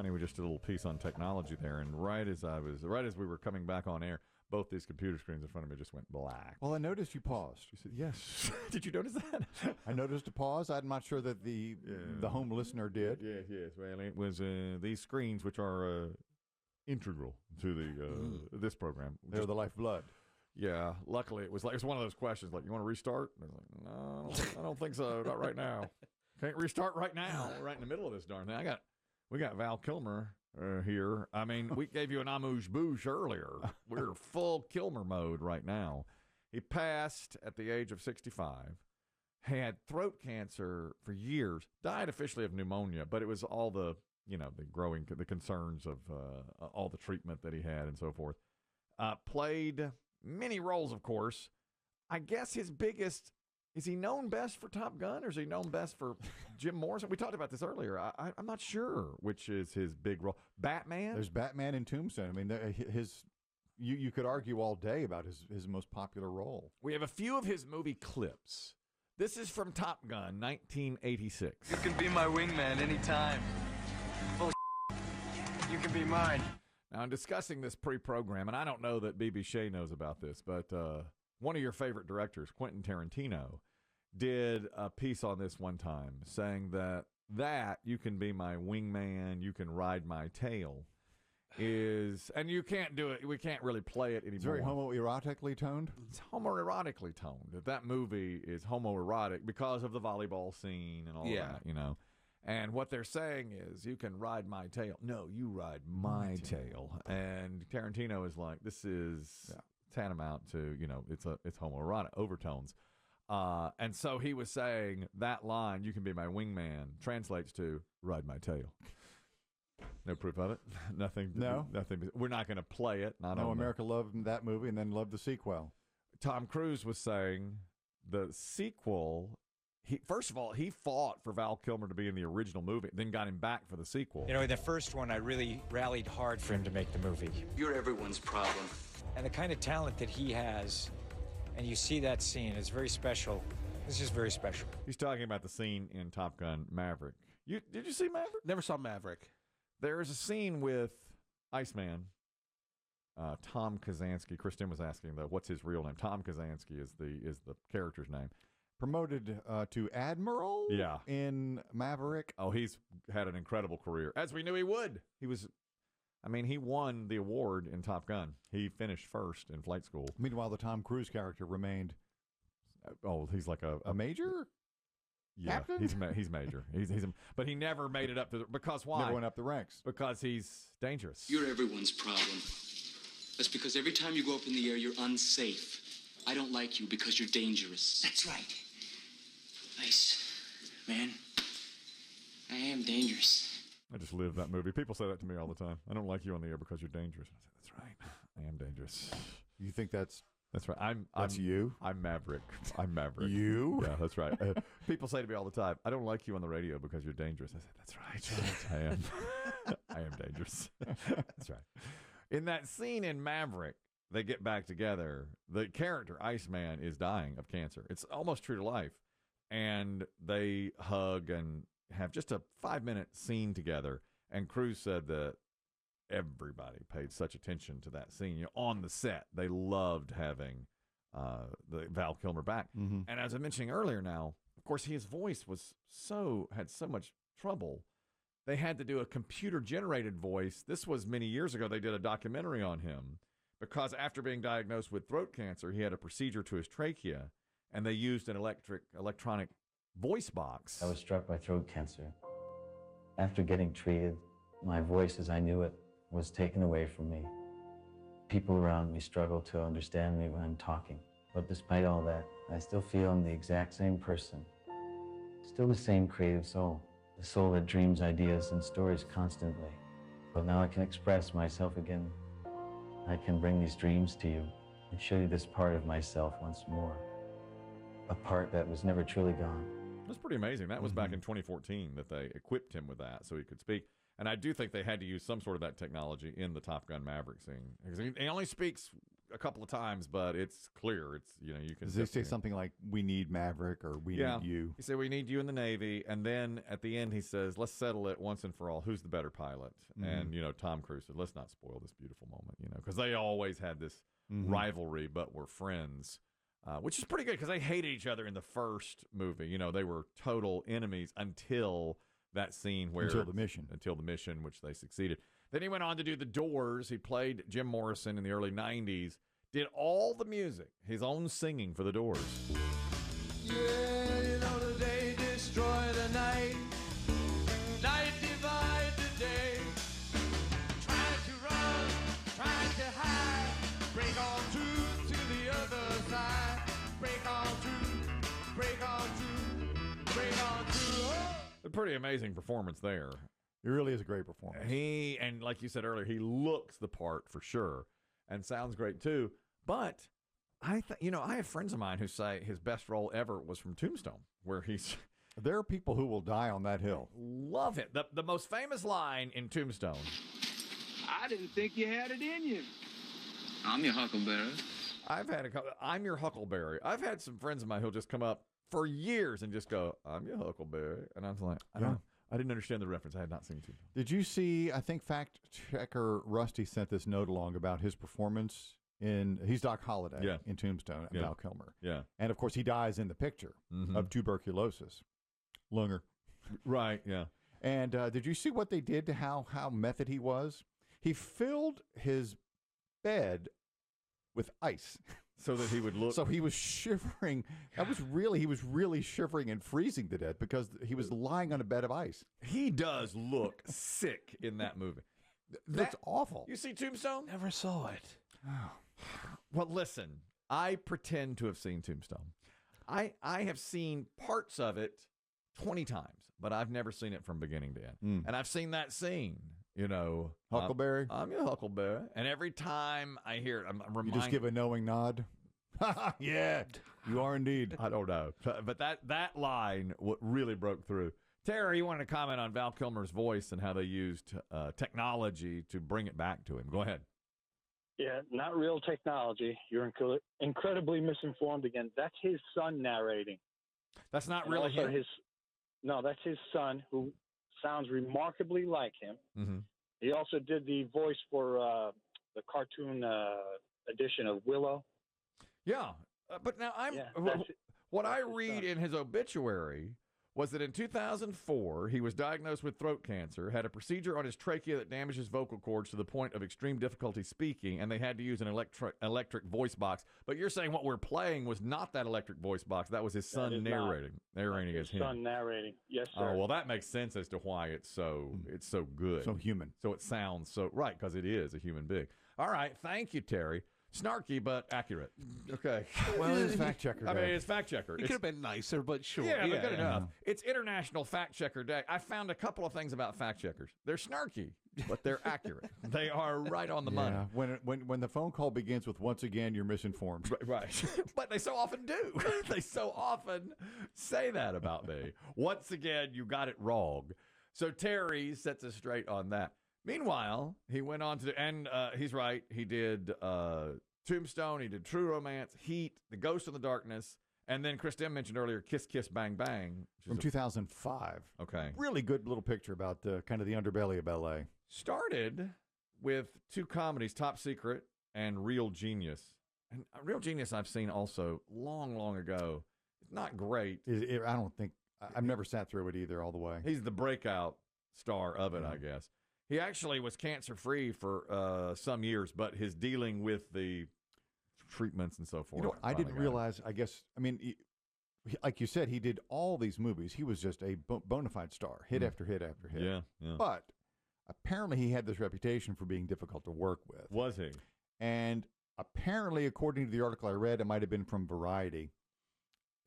funny. We just did a little piece on technology there, and right as we were coming back on air, both these computer screens in front of me just went black. Well, I noticed you paused. You said yes. Did you notice that? I noticed a pause. I'm not sure that the home listener did. Yes. Well, it was these screens, which are integral to the this program. They're the lifeblood. Yeah. Luckily, it was one of those questions like, "You want to restart?" And I was like, "No, I don't think so. Not right now. Can't restart right now. We're right in the middle of this darn thing." We got Val Kilmer here. I mean, we gave you an amuse-bouche earlier. We're full Kilmer mode right now. He passed at the age of 65. Had throat cancer for years. Died officially of pneumonia, but it was all the concerns of all the treatment that he had and so forth. Played many roles, of course. I guess his biggest... Is he known best for Top Gun, or is he known best for Jim Morrison? We talked about this earlier. I'm not sure which is his big role. Batman? There's Batman and Tombstone. I mean, you could argue all day about his most popular role. We have a few of his movie clips. This is from Top Gun, 1986. You can be my wingman anytime. Bullshit. You can be mine. Now, I'm discussing this pre-program, and I don't know that B.B. Shea knows about this, but... one of your favorite directors, Quentin Tarantino, did a piece on this one time saying that you can be my wingman, you can ride my tail, and you can't do it. We can't really play it anymore. It's very homoerotically toned? It's homoerotically toned. That movie is homoerotic because of the volleyball scene and all that, you know. And what they're saying is, you can ride my tail. No, you ride my tail. And Tarantino is like, this is... Yeah. Tantamount to, it's homoerotic overtones. And so he was saying that line, "You can be my wingman," translates to "ride my tail." No proof of it. Nothing. No. Nothing. We're not going to play it. No, America loved that movie and then loved the sequel. Tom Cruise was saying the sequel... First of all, he fought for Val Kilmer to be in the original movie, then got him back for the sequel. In the first one, I really rallied hard for him to make the movie. You're everyone's problem. And the kind of talent that he has, and you see that scene, it's very special. It's just very special. He's talking about the scene in Top Gun Maverick. Did you see Maverick? Never saw Maverick. There is a scene with Iceman, Tom Kazansky. Kristen was asking, though, what's his real name? Tom Kazansky is the character's name. Promoted to Admiral in Maverick. Oh, he's had an incredible career, as we knew he would. He won the award in Top Gun. He finished first in flight school. Meanwhile, the Tom Cruise character remained... he's like a major? Yeah, Captain? he's major. But he never made it up to because why? Never went up the ranks. Because he's dangerous. You're everyone's problem. That's because every time you go up in the air, you're unsafe. I don't like you because you're dangerous. That's right. Nice. Man, I am dangerous. I just live that movie. People say that to me all the time. I don't like you on the air because you're dangerous. And I say, that's right. I am dangerous. You think that's right. That's you? I'm Maverick. I'm Maverick. You? Yeah, that's right. People say to me all the time, I don't like you on the radio because you're dangerous. I say, that's right. I am. I am dangerous. That's right. In that scene in Maverick, they get back together. The character, Iceman, is dying of cancer. It's almost true to life. And they hug and have just a 5-minute scene together. And Cruise said that everybody paid such attention to that scene. On the set, they loved having the Val Kilmer back. Mm-hmm. And as I mentioned earlier now, of course, his voice had so much trouble. They had to do a computer-generated voice. This was many years ago. They did a documentary on him because after being diagnosed with throat cancer, he had a procedure to his trachea. And they used an electronic voice box. I was struck by throat cancer. After getting treated, my voice as I knew it was taken away from me. People around me struggle to understand me when I'm talking. But despite all that, I still feel I'm the exact same person. Still the same creative soul. The soul that dreams ideas and stories constantly. But now I can express myself again. I can bring these dreams to you and show you this part of myself once more. A part that was never truly gone. That's pretty amazing. That was back in 2014 that they equipped him with that so he could speak. And I do think they had to use some sort of that technology in the Top Gun Maverick scene. Because he only speaks a couple of times, but it's clear. It's you can. Does they say something like, "We need Maverick" or "We need you"? He said, "We need you in the Navy," and then at the end he says, "Let's settle it once and for all. Who's the better pilot?" And Tom Cruise said, "Let's not spoil this beautiful moment," because they always had this rivalry, but were friends. Which is pretty good because they hated each other in the first movie. They were total enemies until that scene where until the mission, which they succeeded. Then he went on to do The Doors. He played Jim Morrison in the early 90s, did all the music, his own singing for The Doors. Yeah, the day destroy the night, night divide the day. Trying to run, trying to hide, break on through to the other side. Break on through, break on through, break on through. Oh. A pretty amazing performance there. It really is a great performance. And like you said earlier, he looks the part for sure and sounds great too. But I have friends of mine who say his best role ever was from Tombstone, where he's... There are people who will die on that hill. Love it. The most famous line in Tombstone. I didn't think you had it in you. I'm your huckleberry. I'm your huckleberry. I've had some friends of mine who'll just come up for years and just go, "I'm your huckleberry." And I was like, I didn't understand the reference. I had not seen Tombstone. Did you see, I think fact checker Rusty sent this note along about his performance he's Doc Holliday in Tombstone, Val Kilmer. Yeah. And of course he dies in the picture of tuberculosis. Lunger. Right, yeah. And did you see what they did to how method he was? He filled his bed with ice. So that he would look. So he was shivering. He was really shivering and freezing to death because he was lying on a bed of ice. He does look sick in that movie. That's awful. You see Tombstone? Never saw it. Well, listen, I pretend to have seen Tombstone. I have seen parts of it 20 times, but I've never seen it from beginning to end. And I've seen that scene. Huckleberry. I'm your huckleberry. And every time I hear it, I'm reminded. You just give a knowing nod? Yeah, you are indeed. I don't know. But that line really broke through. Tara, you wanted to comment on Val Kilmer's voice and how they used technology to bring it back to him. Go ahead. Yeah, not real technology. You're incredibly misinformed again. That's his son narrating. That's not really him? No, that's his son who sounds remarkably like him. Mm-hmm. He also did the voice for the cartoon edition of Willow. Yeah, but now what I read in his obituary was that in 2004, he was diagnosed with throat cancer, had a procedure on his trachea that damaged his vocal cords to the point of extreme difficulty speaking, and they had to use an electric voice box. But you're saying what we're playing was not that electric voice box. That was his son narrating as him. His son narrating. Yes, sir. Oh, well, that makes sense as to why it's so good. So human. So it sounds so right, because it is a human being. All right. Thank you, Terry. Snarky, but accurate. Okay. Well, it's fact checker day. I mean, it's fact checker. It could have been nicer, but sure. Yeah, but good enough. It's International Fact Checker Day. I found a couple of things about fact checkers. They're snarky, but they're accurate. They are right on the money. When the phone call begins with "once again, you're misinformed." Right. But they so often do. They so often say that about me. Once again, you got it wrong. So Terry sets us straight on that. Meanwhile, he went on to, and he's right, he did Tombstone, he did True Romance, Heat, The Ghost in the Darkness, and then Chris Demm mentioned earlier Kiss Kiss Bang Bang. From 2005. Okay. Really good little picture about the kind of the underbelly of L.A. Started with two comedies, Top Secret and Real Genius. And Real Genius I've seen also long, long ago. It's not great. I don't think, I've never sat through it either all the way. He's the breakout star of it, I guess. He actually was cancer-free for some years, but his dealing with the treatments and so forth. I didn't realize, like you said, he did all these movies. He was just a bona fide star, hit after hit after hit. Yeah. But apparently he had this reputation for being difficult to work with. Was he? And apparently, according to the article I read, it might have been from Variety,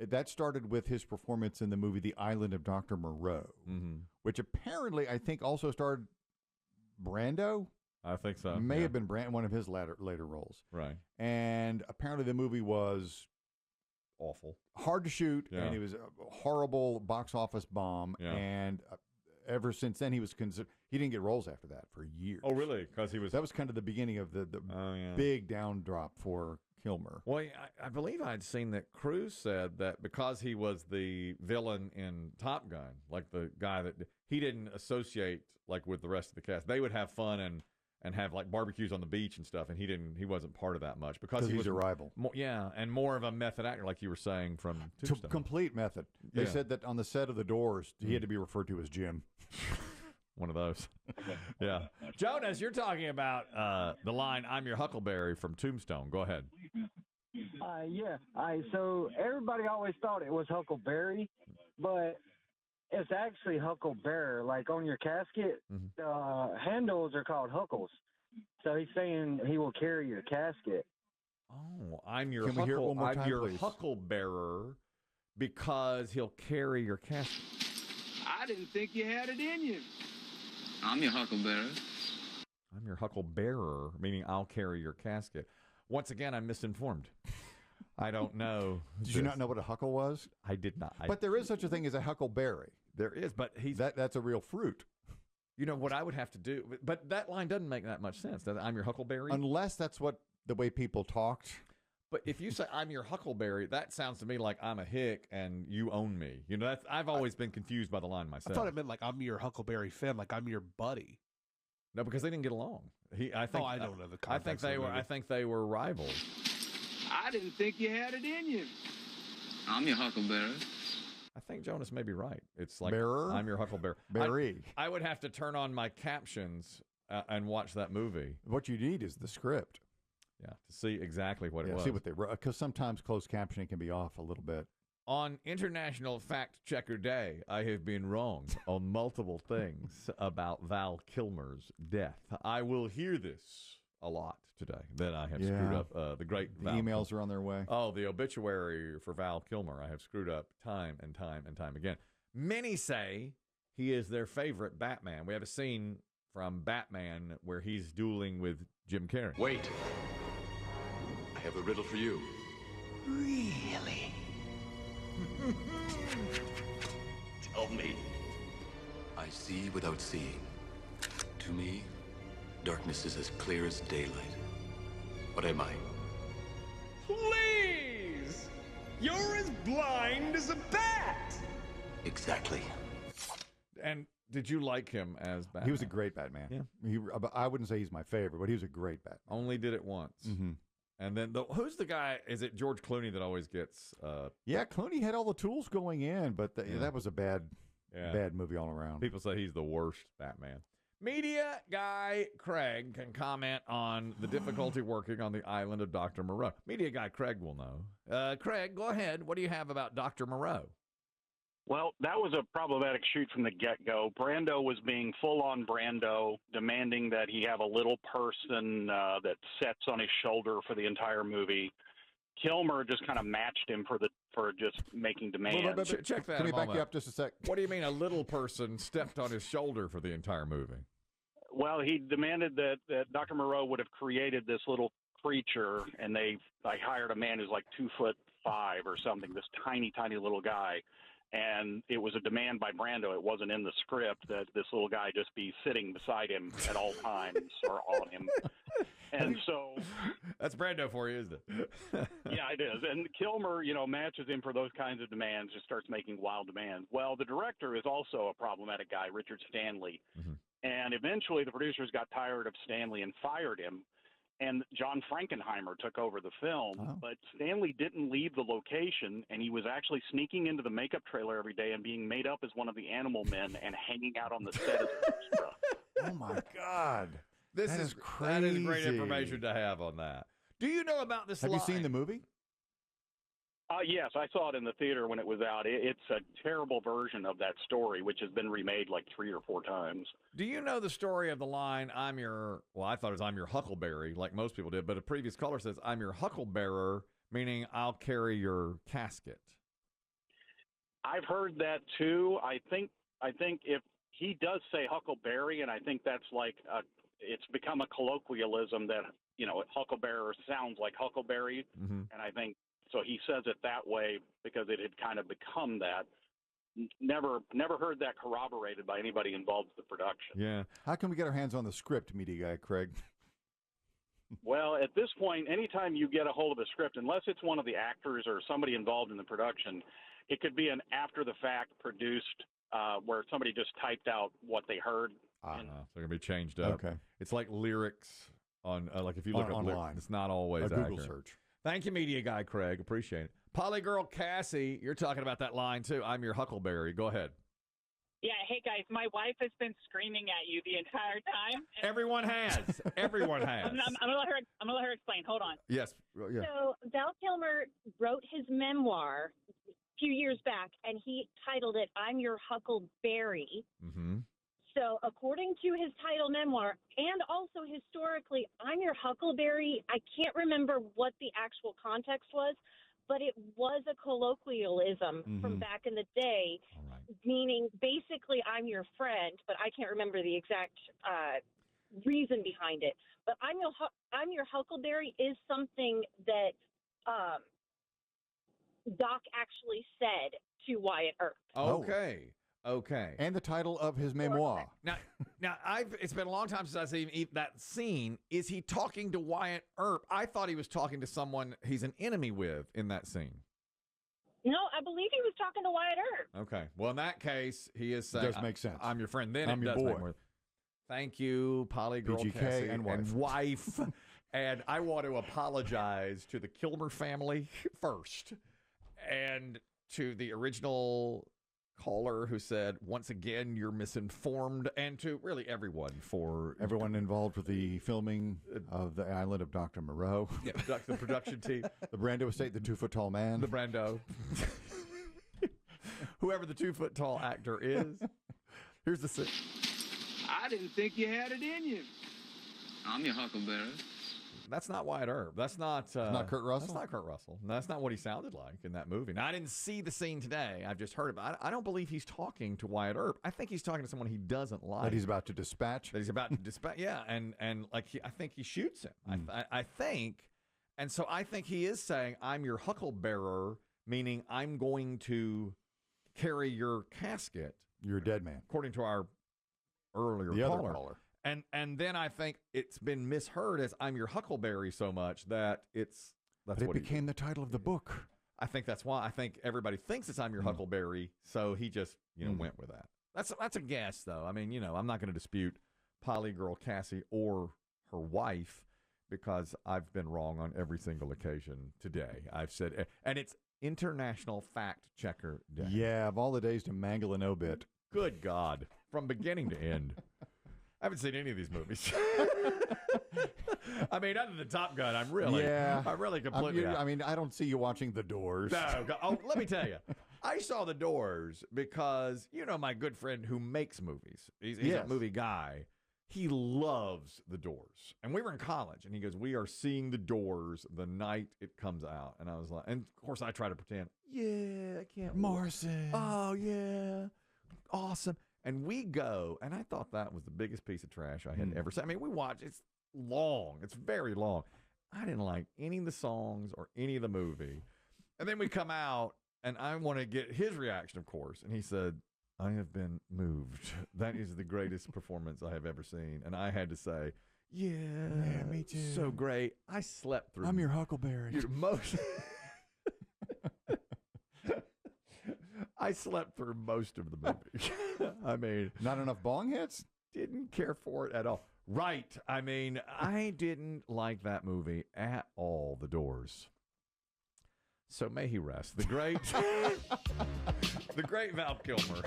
that started with his performance in the movie The Island of Dr. Moreau, which apparently I think also starred Brando. I think so. May have been one of his later roles. Right. And apparently the movie was awful, hard to shoot, and it was a horrible box office bomb. Yeah. And ever since then, he didn't get roles after that for years. Oh, really? Because that was kind of the beginning of the big down drop for Kilmer. Well, I believe I'd seen that Cruise said that because he was the villain in Top Gun, like the guy that he didn't associate like with the rest of the cast. They would have fun and have like barbecues on the beach and stuff, and he wasn't part of that much because he was a rival. And more of a method actor, like you were saying from Tombstone. Complete method. They said that on the set of The Doors, he had to be referred to as Jim. One of those. Yeah. Jonas, you're talking about the line, I'm your Huckleberry from Tombstone. Go ahead. So everybody always thought it was Huckleberry, but it's actually Hucklebearer. Like on your casket, the handles are called Huckles. So he's saying he will carry your casket. Oh, I'm your Hucklebearer because he'll carry your casket. I didn't think you had it in you. I'm your Hucklebearer. I'm your Hucklebearer, meaning I'll carry your casket. Once again, I'm misinformed. I don't know. Did you not know what a huckle was? I did not. But there is such a thing as a huckleberry. There is, but that's a real fruit. You know what I would have to do, but that line doesn't make that much sense. I'm your Huckleberry, unless that's the way people talked. But if you say I'm your Huckleberry, that sounds to me like I'm a hick and you own me. You know, I've always been confused by the line myself. I thought it meant like I'm your Huckleberry Finn, like I'm your buddy. No, because they didn't get along. I don't know the context. I think they were rivals. I didn't think you had it in you. I'm your Huckleberry. I think Jonas may be right. It's like Bearer? I'm your Huckleberry. Berry. I would have to turn on my captions and watch that movie. What you need is the script. Yeah, to see exactly what it was. See what they wrote, because sometimes closed captioning can be off a little bit. On International Fact Checker Day, I have been wrong on multiple things about Val Kilmer's death. I will hear this a lot today, that I have screwed up the great Val. Emails are on their way. Oh, the obituary for Val Kilmer. I have screwed up time and time and time again. Many say he is their favorite Batman. We have a scene from Batman where he's dueling with Jim Carrey. Wait. I have a riddle for you. Really? Tell me. I see without seeing. To me, darkness is as clear as daylight. What am I? Please! You're as blind as a bat! Exactly. And did you like him as Batman? He was a great Batman. Yeah. I wouldn't say he's my favorite, but he was a great Batman. Only did it once. Mm-hmm. And then who's the guy? Is it George Clooney that always gets? Yeah, Clooney had all the tools going in, but that was a bad movie all around. People say he's the worst Batman. Media guy Craig can comment on the difficulty working on the island of Dr. Moreau. Media guy Craig will know. Craig, go ahead. What do you have about Dr. Moreau? Well, that was a problematic shoot from the get-go. Brando was being full-on Brando, demanding that he have a little person that sets on his shoulder for the entire movie. Kilmer just kind of matched him for just making demands. Check that. Let me back you up just a sec. What do you mean a little person stepped on his shoulder for the entire movie? Well, he demanded that Dr. Moreau would have created this little creature, and I hired a man who's like 2'5" or something, this tiny, tiny little guy. And it was a demand by Brando. It wasn't in the script that this little guy just be sitting beside him at all times or on him. And so that's Brando for you, isn't it? Yeah, it is. And Kilmer, matches him for those kinds of demands, just starts making wild demands. Well, the director is also a problematic guy, Richard Stanley. Mm-hmm. And eventually the producers got tired of Stanley and fired him. And John Frankenheimer took over the film, but Stanley didn't leave the location, and he was actually sneaking into the makeup trailer every day and being made up as one of the animal men and hanging out on the set as an extra. Oh, my God. That is crazy. That is great information to have on that. Do you know about this Have you seen the movie? Yes, I saw it in the theater when it was out. It's a terrible version of that story, which has been remade like 3 or 4 times. Do you know the story of the line, I thought it was I'm your Huckleberry, like most people did, but a previous caller says, I'm your Hucklebearer, meaning I'll carry your casket. I've heard that too. I think if he does say Huckleberry, and I think that's like it's become a colloquialism that, Hucklebearer sounds like Huckleberry, and I think so he says it that way because it had kind of become that. never heard that corroborated by anybody involved with the production. Yeah. How can we get our hands on the script, media guy Craig? Well, at this point, anytime you get a hold of a script, unless it's one of the actors or somebody involved in the production, it could be an after-the-fact produced where somebody just typed out what they heard. So they're going to be changed up. Okay. It's like lyrics on, like if you look up online. It's not always a accurate. Google search. Thank you, media guy Craig. Appreciate it. Polygirl Cassie, you're talking about that line too. I'm your Huckleberry. Go ahead. Yeah, hey guys, my wife has been screaming at you the entire time. Everyone has. Everyone has. I'm gonna let her explain. Hold on. Yes. Yeah. So Val Kilmer wrote his memoir a few years back, and he titled it "I'm Your Huckleberry." Mm-hmm. So according to his title memoir, and also historically, "I'm Your Huckleberry," I can't remember what the actual context was, but it was a colloquialism from back in the day, meaning basically I'm your friend, but I can't remember the exact reason behind it. But I'm your Huckleberry is something that Doc actually said to Wyatt Earp. Okay. Okay. And the title of his memoir. Now, it's been a long time since I've seen that scene. Is he talking to Wyatt Earp? I thought he was talking to someone he's an enemy with in that scene. No, I believe he was talking to Wyatt Earp. Okay. Well, in that case, he is saying, does make sense. I'm your friend. Then I'm it your does boy. make more. Thank you, Polygirl PGK Cassie and wife. And I want to apologize to the Kilmer family first, and to the original caller who said, once again, you're misinformed, and to really everyone involved with the filming of The Island of Dr. Moreau. Yeah, the production team. The Brando estate, the 2-foot-tall man. The Brando. Whoever the 2-foot-tall actor is. Here's the scene. I didn't think you had it in you. I'm your Huckleberry. That's not Wyatt Earp. That's not Kurt Russell? That's not Kurt Russell. That's not what he sounded like in that movie. Now, I didn't see the scene today. I've just heard about it. I don't believe he's talking to Wyatt Earp. I think he's talking to someone he doesn't like. That he's about to dispatch? Yeah, and like I think he shoots him. I think, and so I think he is saying, I'm your Hucklebearer, meaning I'm going to carry your casket. You're a dead man. According to our earlier caller. And then I think it's been misheard as I'm your Huckleberry so much that that's but what it became the title of the book. I think that's why. I think everybody thinks it's I'm your Huckleberry, so he just went with that. That's a guess, though. I mean, I'm not going to dispute Polygirl Cassie or her wife because I've been wrong on every single occasion today. I've said, and it's International Fact Checker Day. Yeah, of all the days to mangle an obit. Good God, from beginning to end. I haven't seen any of these movies. I mean, other than Top Gun, I'm really completely out. I mean, I don't see you watching The Doors. No. Let me tell you. I saw The Doors because, my good friend who makes movies. He's a movie guy. He loves The Doors. And we were in college, and he goes, we are seeing The Doors the night it comes out. And I was like, and of course I try to pretend, I can't. Morrison. Oh, yeah. Awesome. And we go, and I thought that was the biggest piece of trash I had ever seen. I mean, we watch, it's long. It's very long. I didn't like any of the songs or any of the movie. And then we come out, and I want to get his reaction, of course. And he said, I have been moved. That is the greatest performance I have ever seen. And I had to say, yeah, me too. So great. I slept through. I'm your Huckleberry. I slept through most of the movie. I mean, not enough bong hits? Didn't care for it at all. Right. I mean, I didn't like that movie at all, The Doors. So may he rest. The great Val Kilmer.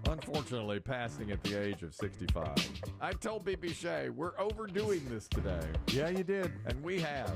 Unfortunately, passing at the age of 65. I told B.B. Shea, we're overdoing this today. Yeah, you did. And we have.